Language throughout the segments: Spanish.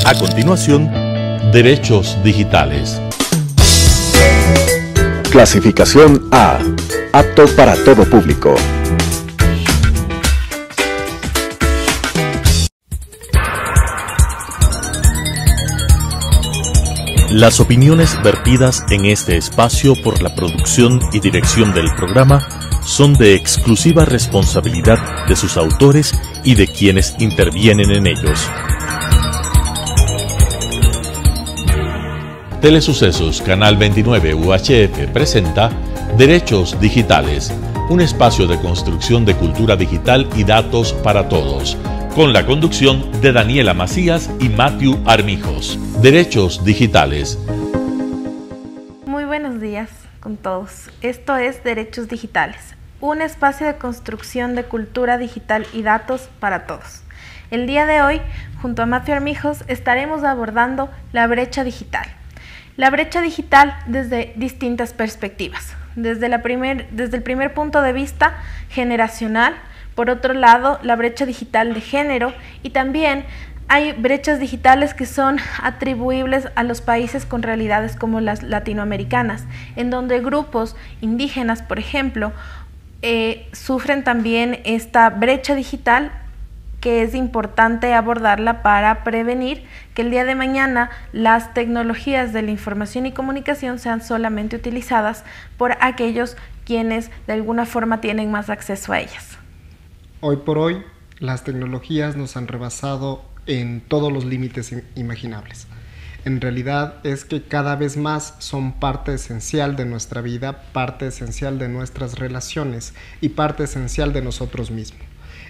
A continuación, derechos digitales. Clasificación A. Apto para todo público. Las opiniones vertidas en este espacio por la producción y dirección del programa son de exclusiva responsabilidad de sus autores y de quienes intervienen en ellos. Telesucesos Canal 29 UHF presenta Derechos Digitales, un espacio de construcción de cultura digital y datos para todos, con la conducción de Daniela Macías y Matthew Armijos. Derechos Digitales. Muy buenos días con todos. Esto es Derechos Digitales, un espacio de construcción de cultura digital y datos para todos. El día de hoy, junto a Matthew Armijos, estaremos abordando la brecha digital. La brecha digital desde distintas perspectivas. Desde el primer punto de vista generacional, por otro lado, la brecha digital de género, y también hay brechas digitales que son atribuibles a los países con realidades como las latinoamericanas, en donde grupos indígenas, por ejemplo, sufren también esta brecha digital, que es importante abordarla para prevenir que el día de mañana las tecnologías de la información y comunicación sean solamente utilizadas por aquellos quienes de alguna forma tienen más acceso a ellas. Hoy por hoy, las tecnologías nos han rebasado en todos los límites imaginables. En realidad es que cada vez más son parte esencial de nuestra vida, parte esencial de nuestras relaciones y parte esencial de nosotros mismos.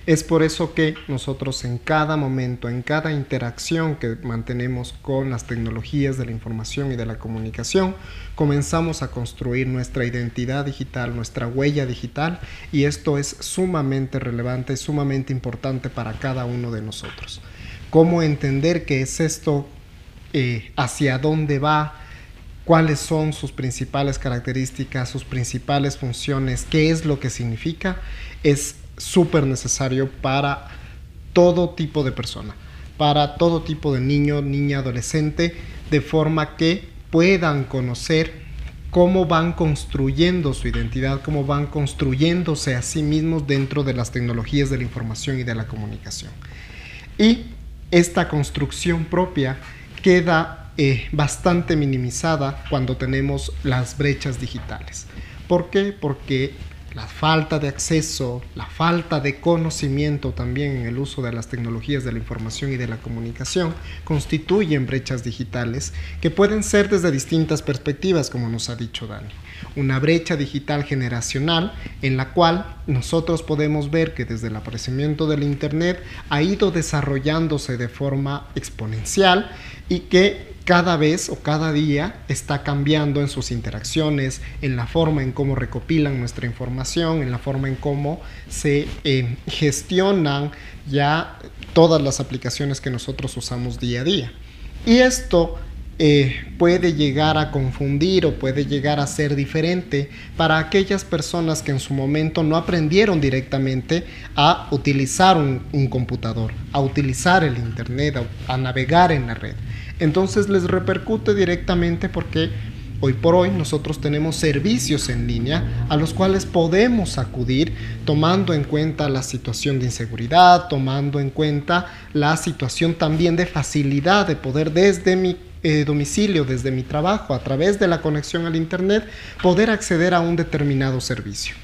Es por eso que nosotros en cada momento, en cada interacción que mantenemos con las tecnologías de la información y de la comunicación, comenzamos a construir nuestra identidad digital, nuestra huella digital, y esto es sumamente relevante, sumamente importante para cada uno de nosotros. ¿Cómo entender qué es esto? ¿Hacia dónde va? ¿Cuáles son sus principales características, sus principales funciones? ¿Qué es lo que significa? Es súper necesario para todo tipo de persona, para todo tipo de niño, niña, adolescente, de forma que puedan conocer cómo van construyendo su identidad, cómo van construyéndose a sí mismos dentro de las tecnologías de la información y de la comunicación. Y esta construcción propia queda bastante minimizada cuando tenemos las brechas digitales. ¿Por qué? Porque la falta de acceso, la falta de conocimiento también en el uso de las tecnologías de la información y de la comunicación constituyen brechas digitales que pueden ser desde distintas perspectivas, como nos ha dicho Dani. Una brecha digital generacional en la cual nosotros podemos ver que desde el aparecimiento del Internet ha ido desarrollándose de forma exponencial y que cada vez o cada día está cambiando en sus interacciones, en la forma en cómo recopilan nuestra información, en la forma en cómo se gestionan ya todas las aplicaciones que nosotros usamos día a día. Y esto puede llegar a confundir o puede llegar a ser diferente para aquellas personas que en su momento no aprendieron directamente a utilizar un computador, a utilizar el Internet, a navegar en la red. Entonces les repercute directamente porque hoy por hoy nosotros tenemos servicios en línea a los cuales podemos acudir tomando en cuenta la situación de inseguridad, tomando en cuenta la situación también de facilidad de poder desde mi domicilio, desde mi trabajo, a través de la conexión al Internet, poder acceder a un determinado servicio.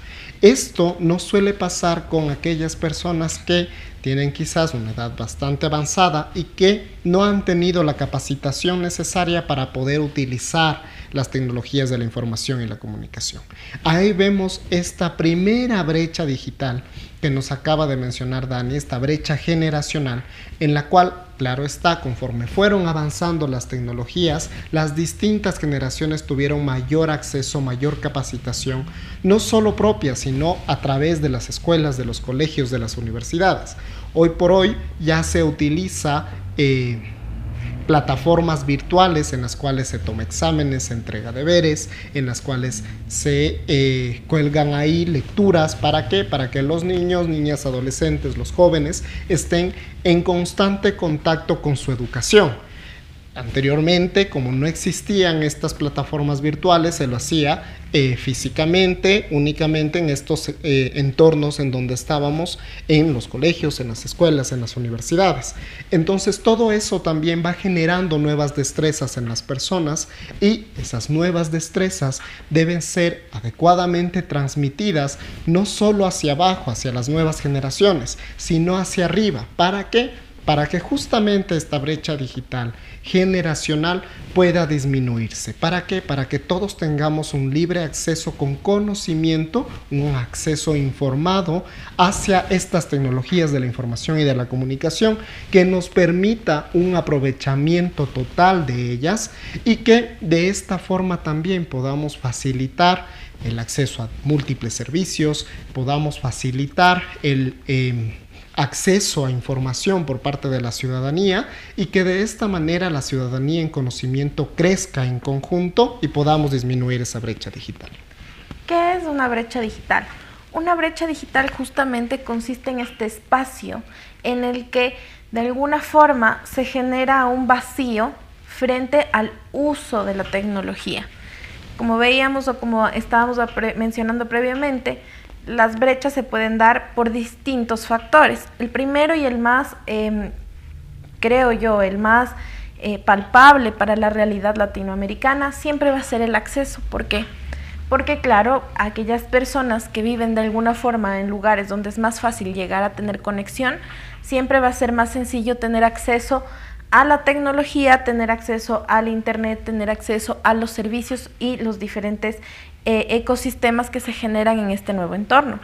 Esto no suele pasar con aquellas personas que tienen quizás una edad bastante avanzada y que no han tenido la capacitación necesaria para poder utilizar las tecnologías de la información y la comunicación. Ahí vemos esta primera brecha digital que nos acaba de mencionar Dani, esta brecha generacional, en la cual, claro está, conforme fueron avanzando las tecnologías, las distintas generaciones tuvieron mayor acceso, mayor capacitación, no solo propia, sino a través de las escuelas, de los colegios, de las universidades. Hoy por hoy ya se utiliza plataformas virtuales en las cuales se toma exámenes, se entrega deberes, en las cuales se cuelgan ahí lecturas. ¿Para qué? Para que los niños, niñas, adolescentes, los jóvenes estén en constante contacto con su educación. Anteriormente, como no existían estas plataformas virtuales, se lo hacía físicamente, únicamente en estos entornos en donde estábamos, en los colegios, en las escuelas, en las universidades. Entonces, todo eso también va generando nuevas destrezas en las personas, y esas nuevas destrezas deben ser adecuadamente transmitidas no solo hacia abajo, hacia las nuevas generaciones, sino hacia arriba. ¿Para qué? Para que justamente esta brecha digital generacional pueda disminuirse. ¿Para qué? Para que todos tengamos un libre acceso con conocimiento, un acceso informado hacia estas tecnologías de la información y de la comunicación, que nos permita un aprovechamiento total de ellas, y que de esta forma también podamos facilitar el acceso a múltiples servicios, podamos facilitar el acceso a información por parte de la ciudadanía, y que de esta manera la ciudadanía en conocimiento crezca en conjunto y podamos disminuir esa brecha digital. ¿Qué es una brecha digital? Una brecha digital justamente consiste en este espacio en el que de alguna forma se genera un vacío frente al uso de la tecnología. Como veíamos o como estábamos mencionando previamente, las brechas se pueden dar por distintos factores. El primero y el más, creo yo, el más palpable para la realidad latinoamericana siempre va a ser el acceso. ¿Por qué? Porque claro, aquellas personas que viven de alguna forma en lugares donde es más fácil llegar a tener conexión, siempre va a ser más sencillo tener acceso a la tecnología, tener acceso al internet, tener acceso a los servicios y los diferentes ecosistemas que se generan en este nuevo entorno.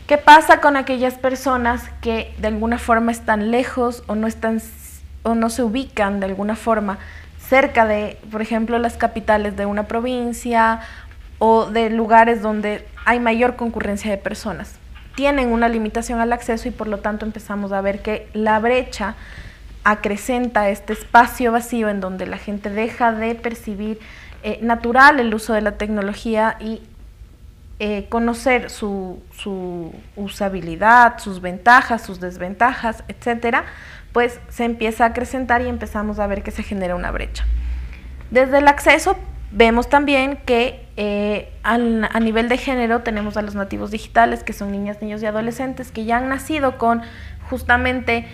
¿Qué pasa con aquellas personas que de alguna forma están lejos o no se ubican de alguna forma cerca de, por ejemplo, las capitales de una provincia o de lugares donde hay mayor concurrencia de personas? Tienen una limitación al acceso y por lo tanto empezamos a ver que la brecha acrecenta este espacio vacío en donde la gente deja de percibir natural el uso de la tecnología y conocer su usabilidad, sus ventajas, sus desventajas, etcétera, pues se empieza a acrecentar y empezamos a ver que se genera una brecha. Desde el acceso vemos también que a nivel de género tenemos a los nativos digitales, que son niñas, niños y adolescentes que ya han nacido con justamente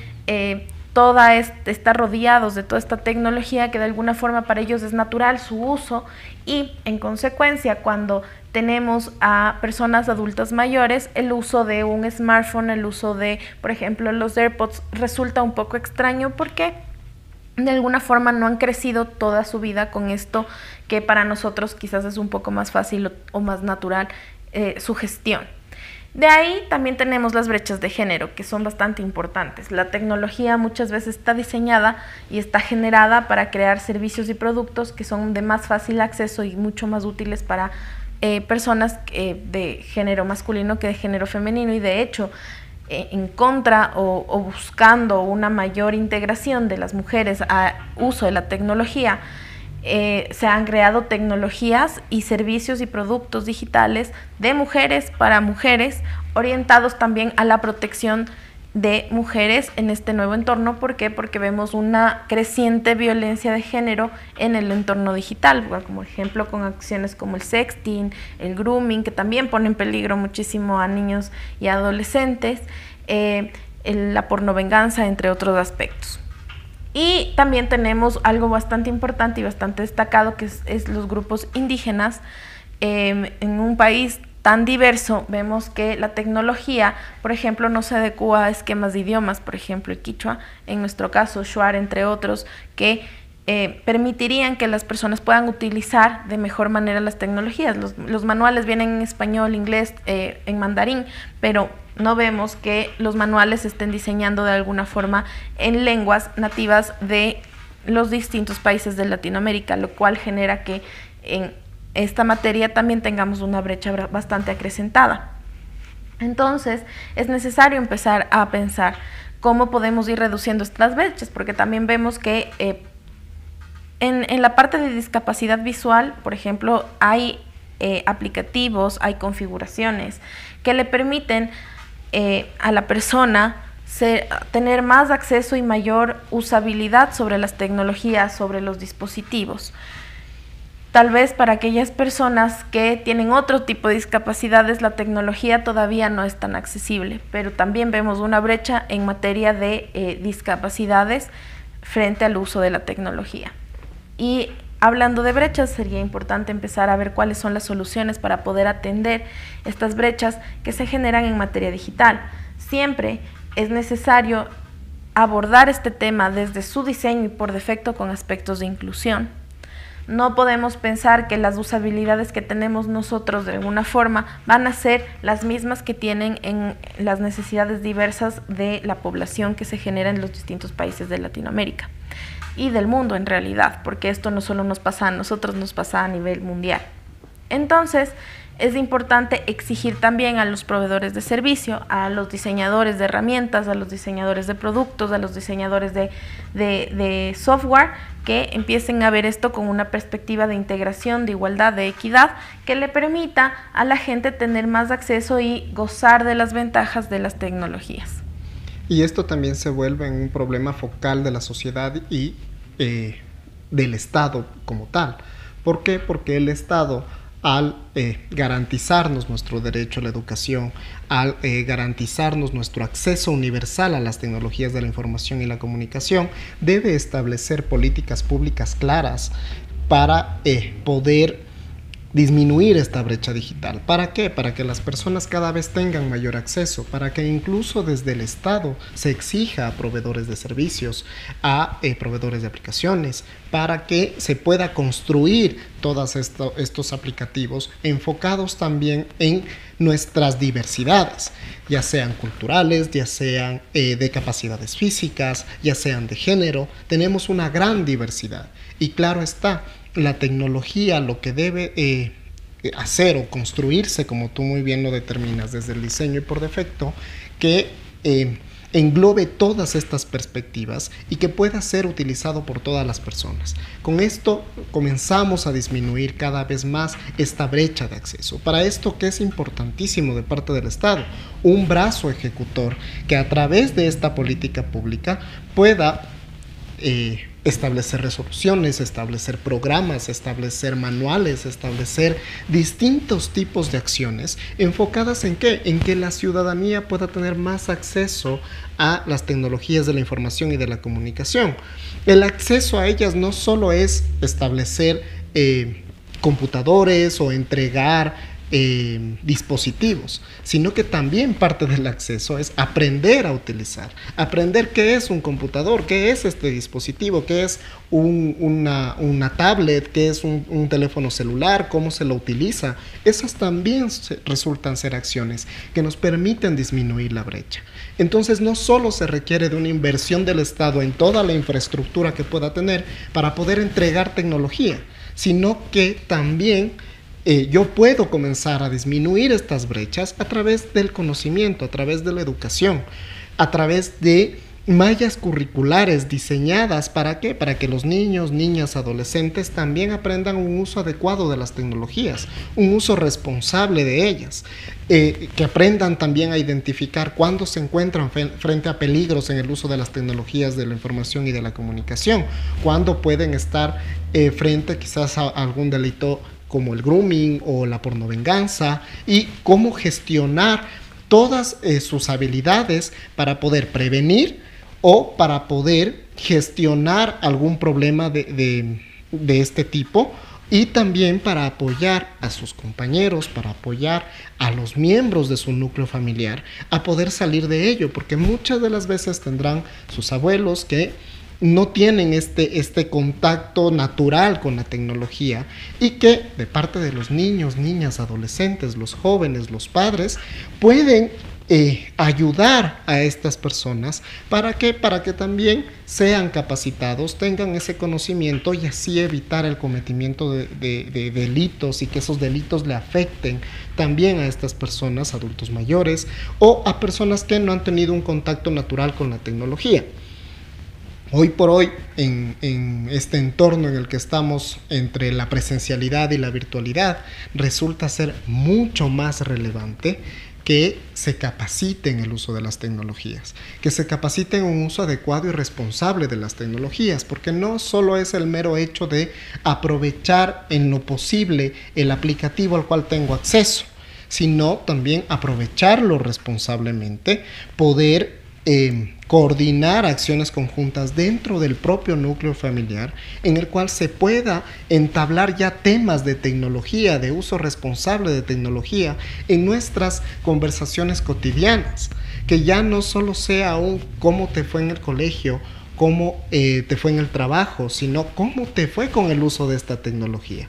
están rodeados de toda esta tecnología que de alguna forma para ellos es natural su uso, y en consecuencia cuando tenemos a personas adultas mayores, el uso de un smartphone, el uso de, por ejemplo, los AirPods resulta un poco extraño porque de alguna forma no han crecido toda su vida con esto que para nosotros quizás es un poco más fácil o más natural su gestión. De ahí también tenemos las brechas de género, que son bastante importantes. La tecnología muchas veces está diseñada y está generada para crear servicios y productos que son de más fácil acceso y mucho más útiles para personas de género masculino que de género femenino, y de hecho en contra o buscando una mayor integración de las mujeres a uso de la tecnología, se han creado tecnologías y servicios y productos digitales de mujeres para mujeres, orientados también a la protección de mujeres en este nuevo entorno. ¿Por qué? Porque vemos una creciente violencia de género en el entorno digital, como ejemplo con acciones como el sexting, el grooming, que también pone en peligro muchísimo a niños y adolescentes, la pornovenganza, entre otros aspectos. Y también tenemos algo bastante importante y bastante destacado, que es los grupos indígenas. En un país tan diverso vemos que la tecnología, por ejemplo, no se adecua a esquemas de idiomas, por ejemplo el quichua, en nuestro caso shuar, entre otros, que permitirían que las personas puedan utilizar de mejor manera las tecnologías. Los manuales vienen en español, inglés, en mandarín, pero no vemos que los manuales estén diseñando de alguna forma en lenguas nativas de los distintos países de Latinoamérica, lo cual genera que en esta materia también tengamos una brecha bastante acrecentada. Entonces, es necesario empezar a pensar cómo podemos ir reduciendo estas brechas, porque también vemos que en la parte de discapacidad visual, por ejemplo, hay aplicativos, hay configuraciones que le permiten a la persona tener más acceso y mayor usabilidad sobre las tecnologías, sobre los dispositivos. Tal vez para aquellas personas que tienen otro tipo de discapacidades, la tecnología todavía no es tan accesible, pero también vemos una brecha en materia de discapacidades frente al uso de la tecnología. Y hablando de brechas, sería importante empezar a ver cuáles son las soluciones para poder atender estas brechas que se generan en materia digital. Siempre es necesario abordar este tema desde su diseño y por defecto con aspectos de inclusión. No podemos pensar que las usabilidades que tenemos nosotros de alguna forma van a ser las mismas que tienen en las necesidades diversas de la población que se genera en los distintos países de Latinoamérica y del mundo en realidad, porque esto no solo nos pasa a nosotros, nos pasa a nivel mundial. Entonces, es importante exigir también a los proveedores de servicio, a los diseñadores de herramientas, a los diseñadores de productos, a los diseñadores de software, que empiecen a ver esto con una perspectiva de integración, de igualdad, de equidad, que le permita a la gente tener más acceso y gozar de las ventajas de las tecnologías. Y esto también se vuelve un problema focal de la sociedad y del Estado como tal. ¿Por qué? Porque el Estado, al garantizarnos nuestro derecho a la educación, al garantizarnos nuestro acceso universal a las tecnologías de la información y la comunicación, debe establecer políticas públicas claras para poder disminuir esta brecha digital. ¿Para qué? Para que las personas cada vez tengan mayor acceso, para que incluso desde el Estado se exija a proveedores de servicios, a proveedores de aplicaciones, para que se pueda construir todos estos aplicativos enfocados también en nuestras diversidades, ya sean culturales, ya sean de capacidades físicas, ya sean de género. Tenemos una gran diversidad y claro está, la tecnología lo que debe hacer o construirse, como tú muy bien lo determinas, desde el diseño y por defecto, que englobe todas estas perspectivas y que pueda ser utilizado por todas las personas. Con esto comenzamos a disminuir cada vez más esta brecha de acceso. Para esto, que es importantísimo de parte del Estado, un brazo ejecutor que a través de esta política pública pueda establecer resoluciones, establecer programas, establecer manuales, establecer distintos tipos de acciones enfocadas en ¿qué? En que la ciudadanía pueda tener más acceso a las tecnologías de la información y de la comunicación. El acceso a ellas no solo es establecer computadores o entregar dispositivos, sino que también parte del acceso es aprender a utilizar, aprender qué es un computador, qué es este dispositivo, qué es una tablet, qué es un teléfono celular, cómo se lo utiliza. Esas también resultan ser acciones que nos permiten disminuir la brecha. Entonces no solo se requiere de una inversión del Estado en toda la infraestructura que pueda tener para poder entregar tecnología, sino que también yo puedo comenzar a disminuir estas brechas a través del conocimiento, a través de la educación, a través de mallas curriculares diseñadas ¿para qué? Para que los niños, niñas, adolescentes también aprendan un uso adecuado de las tecnologías, un uso responsable de ellas, que aprendan también a identificar cuándo se encuentran frente a peligros en el uso de las tecnologías de la información y de la comunicación, cuándo pueden estar frente quizás a algún delito como el grooming o la pornovenganza, y cómo gestionar todas sus habilidades para poder prevenir o para poder gestionar algún problema de este tipo, y también para apoyar a sus compañeros, para apoyar a los miembros de su núcleo familiar a poder salir de ello, porque muchas de las veces tendrán sus abuelos que no tienen este contacto natural con la tecnología, y que de parte de los niños, niñas, adolescentes, los jóvenes, los padres, pueden ayudar a estas personas. ¿Para qué? Para que también sean capacitados, tengan ese conocimiento y así evitar el cometimiento de delitos y que esos delitos le afecten también a estas personas, adultos mayores o a personas que no han tenido un contacto natural con la tecnología. Hoy por hoy, en este entorno en el que estamos entre la presencialidad y la virtualidad, resulta ser mucho más relevante que se capacite en el uso de las tecnologías, que se capacite en un uso adecuado y responsable de las tecnologías, porque no solo es el mero hecho de aprovechar en lo posible el aplicativo al cual tengo acceso, sino también aprovecharlo responsablemente, poder coordinar acciones conjuntas dentro del propio núcleo familiar en el cual se pueda entablar ya temas de tecnología, de uso responsable de tecnología en nuestras conversaciones cotidianas, que ya no solo sea un cómo te fue en el colegio, cómo te fue en el trabajo, sino cómo te fue con el uso de esta tecnología.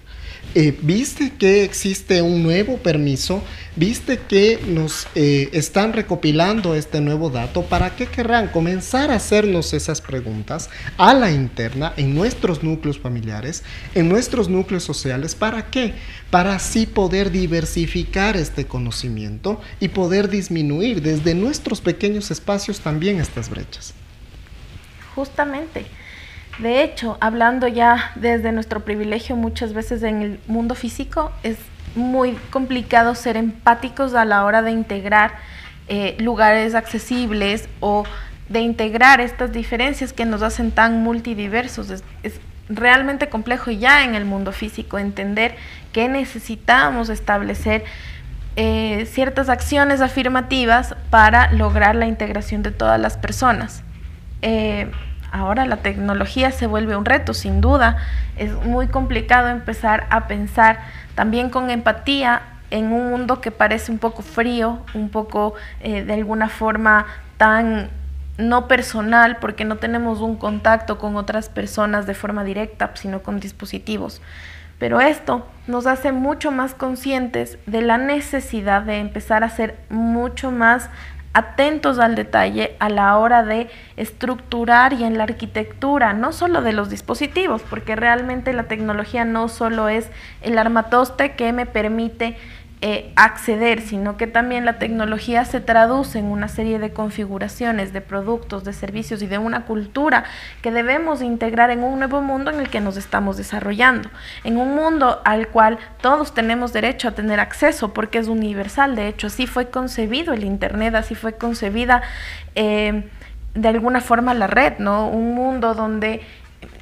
¿Viste que existe un nuevo permiso? ¿Viste que nos están recopilando este nuevo dato? ¿Para qué querrán comenzar a hacernos esas preguntas a la interna, en nuestros núcleos familiares, en nuestros núcleos sociales? ¿Para qué? Para así poder diversificar este conocimiento y poder disminuir desde nuestros pequeños espacios también estas brechas. Justamente. De hecho, hablando ya desde nuestro privilegio, muchas veces en el mundo físico es muy complicado ser empáticos a la hora de integrar lugares accesibles o de integrar estas diferencias que nos hacen tan multidiversos. Es realmente complejo ya en el mundo físico entender que necesitamos establecer ciertas acciones afirmativas para lograr la integración de todas las personas. Ahora la tecnología se vuelve un reto, sin duda. Es muy complicado empezar a pensar también con empatía en un mundo que parece un poco frío, un poco de alguna forma tan no personal, porque no tenemos un contacto con otras personas de forma directa, sino con dispositivos. Pero esto nos hace mucho más conscientes de la necesidad de empezar a ser mucho más atentos al detalle a la hora de estructurar y en la arquitectura, no solo de los dispositivos, porque realmente la tecnología no solo es el armatoste que me permite acceder, sino que también la tecnología se traduce en una serie de configuraciones, de productos, de servicios y de una cultura que debemos integrar en un nuevo mundo en el que nos estamos desarrollando, en un mundo al cual todos tenemos derecho a tener acceso porque es universal. De hecho, así fue concebido el Internet, así fue concebida de alguna forma la red, ¿no? Un mundo donde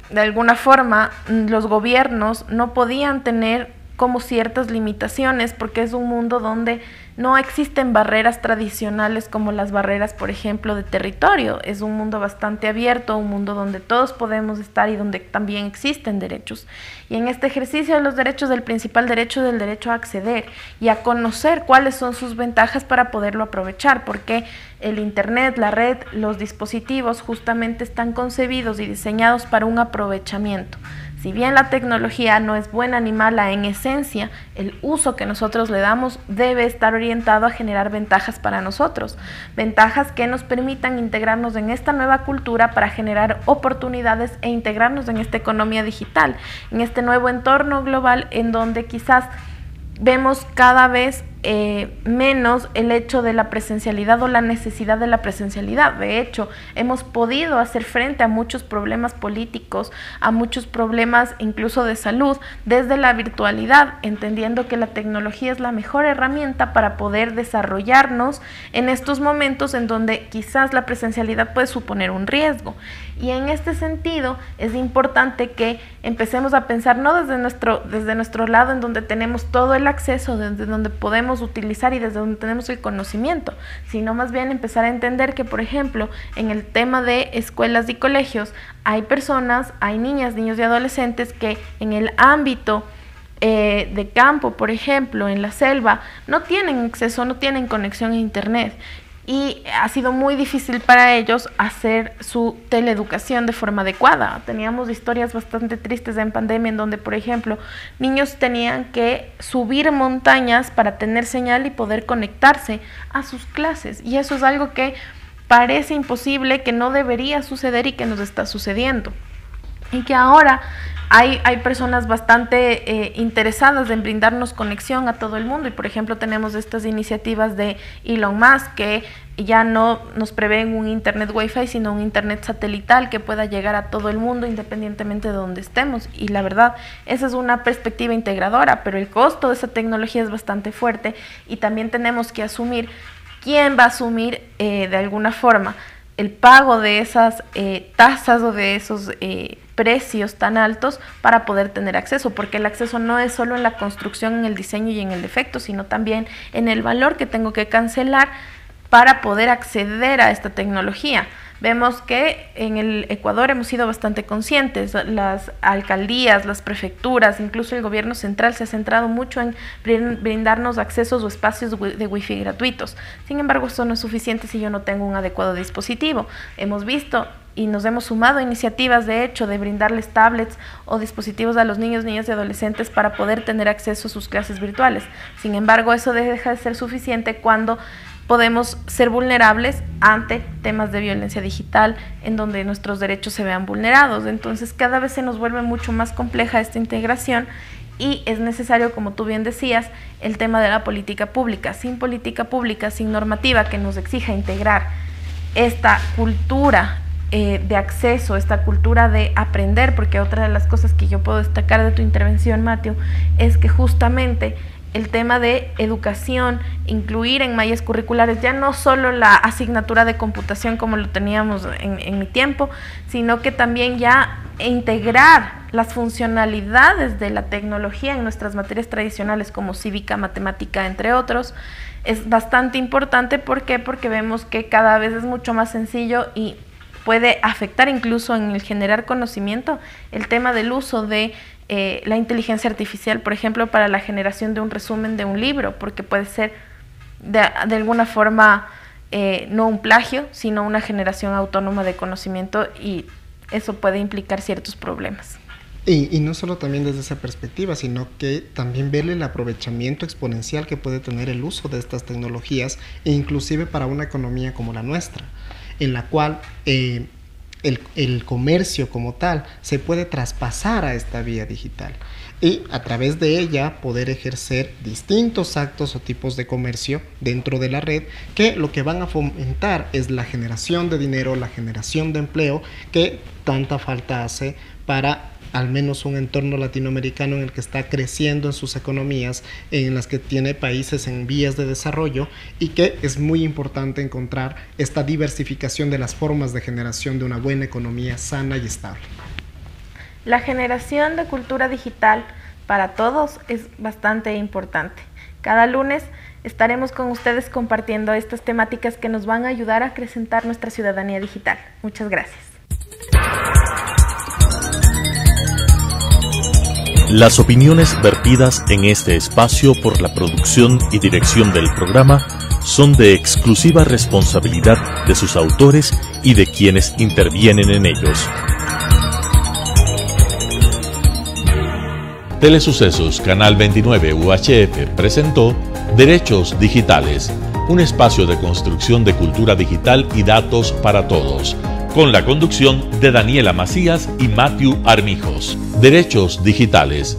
de alguna forma los gobiernos no podían tener como ciertas limitaciones, porque es un mundo donde no existen barreras tradicionales como las barreras, por ejemplo, de territorio. Es un mundo bastante abierto, un mundo donde todos podemos estar y donde también existen derechos. Y en este ejercicio de los derechos, el principal derecho es el derecho a acceder y a conocer cuáles son sus ventajas para poderlo aprovechar, porque el Internet, la red, los dispositivos justamente están concebidos y diseñados para un aprovechamiento. Si bien la tecnología no es buena ni mala en esencia, el uso que nosotros le damos debe estar orientado a generar ventajas para nosotros, ventajas que nos permitan integrarnos en esta nueva cultura para generar oportunidades e integrarnos en esta economía digital, en este nuevo entorno global en donde quizás vemos cada vez menos el hecho de la presencialidad o la necesidad de la presencialidad. De hecho, hemos podido hacer frente a muchos problemas políticos, a muchos problemas incluso de salud, desde la virtualidad, entendiendo que la tecnología es la mejor herramienta para poder desarrollarnos en estos momentos en donde quizás la presencialidad puede suponer un riesgo. Y en este sentido es importante que empecemos a pensar no desde nuestro lado, en donde tenemos todo el acceso, desde donde podemos utilizar y desde donde tenemos el conocimiento, sino más bien empezar a entender que, por ejemplo, en el tema de escuelas y colegios, hay personas, hay niñas, niños y adolescentes que en el ámbito de campo, por ejemplo, en la selva, no tienen acceso, no tienen conexión a internet. y ha sido muy difícil para ellos hacer su teleeducación de forma adecuada. Teníamos historias bastante tristes en pandemia en donde, por ejemplo, niños tenían que subir montañas para tener señal y poder conectarse a sus clases, y eso es algo que parece imposible, que no debería suceder y que nos está sucediendo. Y que ahora hay personas bastante interesadas en brindarnos conexión a todo el mundo, y por ejemplo tenemos estas iniciativas de Elon Musk que ya no nos prevén un internet wifi, sino un internet satelital que pueda llegar a todo el mundo independientemente de donde estemos, y la verdad esa es una perspectiva integradora, pero el costo de esa tecnología es bastante fuerte, y también tenemos que asumir quién va a asumir de alguna forma el pago de esas tasas o de esos precios tan altos para poder tener acceso, porque el acceso no es solo en la construcción, en el diseño y en el defecto, sino también en el valor que tengo que cancelar para poder acceder a esta tecnología. Vemos que en el Ecuador hemos sido bastante conscientes, las alcaldías, las prefecturas, incluso el gobierno central se ha centrado mucho en brindarnos accesos o espacios de wifi gratuitos. Sin embargo, eso no es suficiente si yo no tengo un adecuado dispositivo. Hemos visto y nos hemos sumado a iniciativas, de hecho, de brindarles tablets o dispositivos a los niños, niñas y adolescentes para poder tener acceso a sus clases virtuales. Sin embargo, eso deja de ser suficiente cuando podemos ser vulnerables ante temas de violencia digital en donde nuestros derechos se vean vulnerados. Entonces cada vez se nos vuelve mucho más compleja esta integración, y es necesario, como tú bien decías, el tema de la política pública. Sin política pública, sin normativa que nos exija integrar esta cultura de acceso, esta cultura de aprender, porque otra de las cosas que yo puedo destacar de tu intervención, Mateo, es que justamente el tema de educación, incluir en mallas curriculares ya no solo la asignatura de computación como lo teníamos en mi tiempo, sino que también ya integrar las funcionalidades de la tecnología en nuestras materias tradicionales como cívica, matemática, entre otros, es bastante importante. ¿Por qué? Porque vemos que cada vez es mucho más sencillo y puede afectar incluso en el generar conocimiento el tema del uso de la inteligencia artificial, por ejemplo, para la generación de un resumen de un libro, porque puede ser de alguna forma no un plagio, sino una generación autónoma de conocimiento, y eso puede implicar ciertos problemas. Y no solo también desde esa perspectiva, sino que también verle el aprovechamiento exponencial que puede tener el uso de estas tecnologías, e inclusive para una economía como la nuestra, en la cual el comercio como tal se puede traspasar a esta vía digital y a través de ella poder ejercer distintos actos o tipos de comercio dentro de la red, que lo que van a fomentar es la generación de dinero, la generación de empleo que tanta falta hace para al menos un entorno latinoamericano en el que está creciendo en sus economías, en las que tiene países en vías de desarrollo, y que es muy importante encontrar esta diversificación de las formas de generación de una buena economía sana y estable. La generación de cultura digital para todos es bastante importante. Cada lunes estaremos con ustedes compartiendo estas temáticas que nos van a ayudar a acrecentar nuestra ciudadanía digital. Muchas gracias. Las opiniones vertidas en este espacio por la producción y dirección del programa son de exclusiva responsabilidad de sus autores y de quienes intervienen en ellos. Telesucesos Canal 29 UHF presentó Derechos Digitales, un espacio de construcción de cultura digital y datos para todos, con la conducción de Daniela Macías y Matthew Armijos. Derechos Digitales,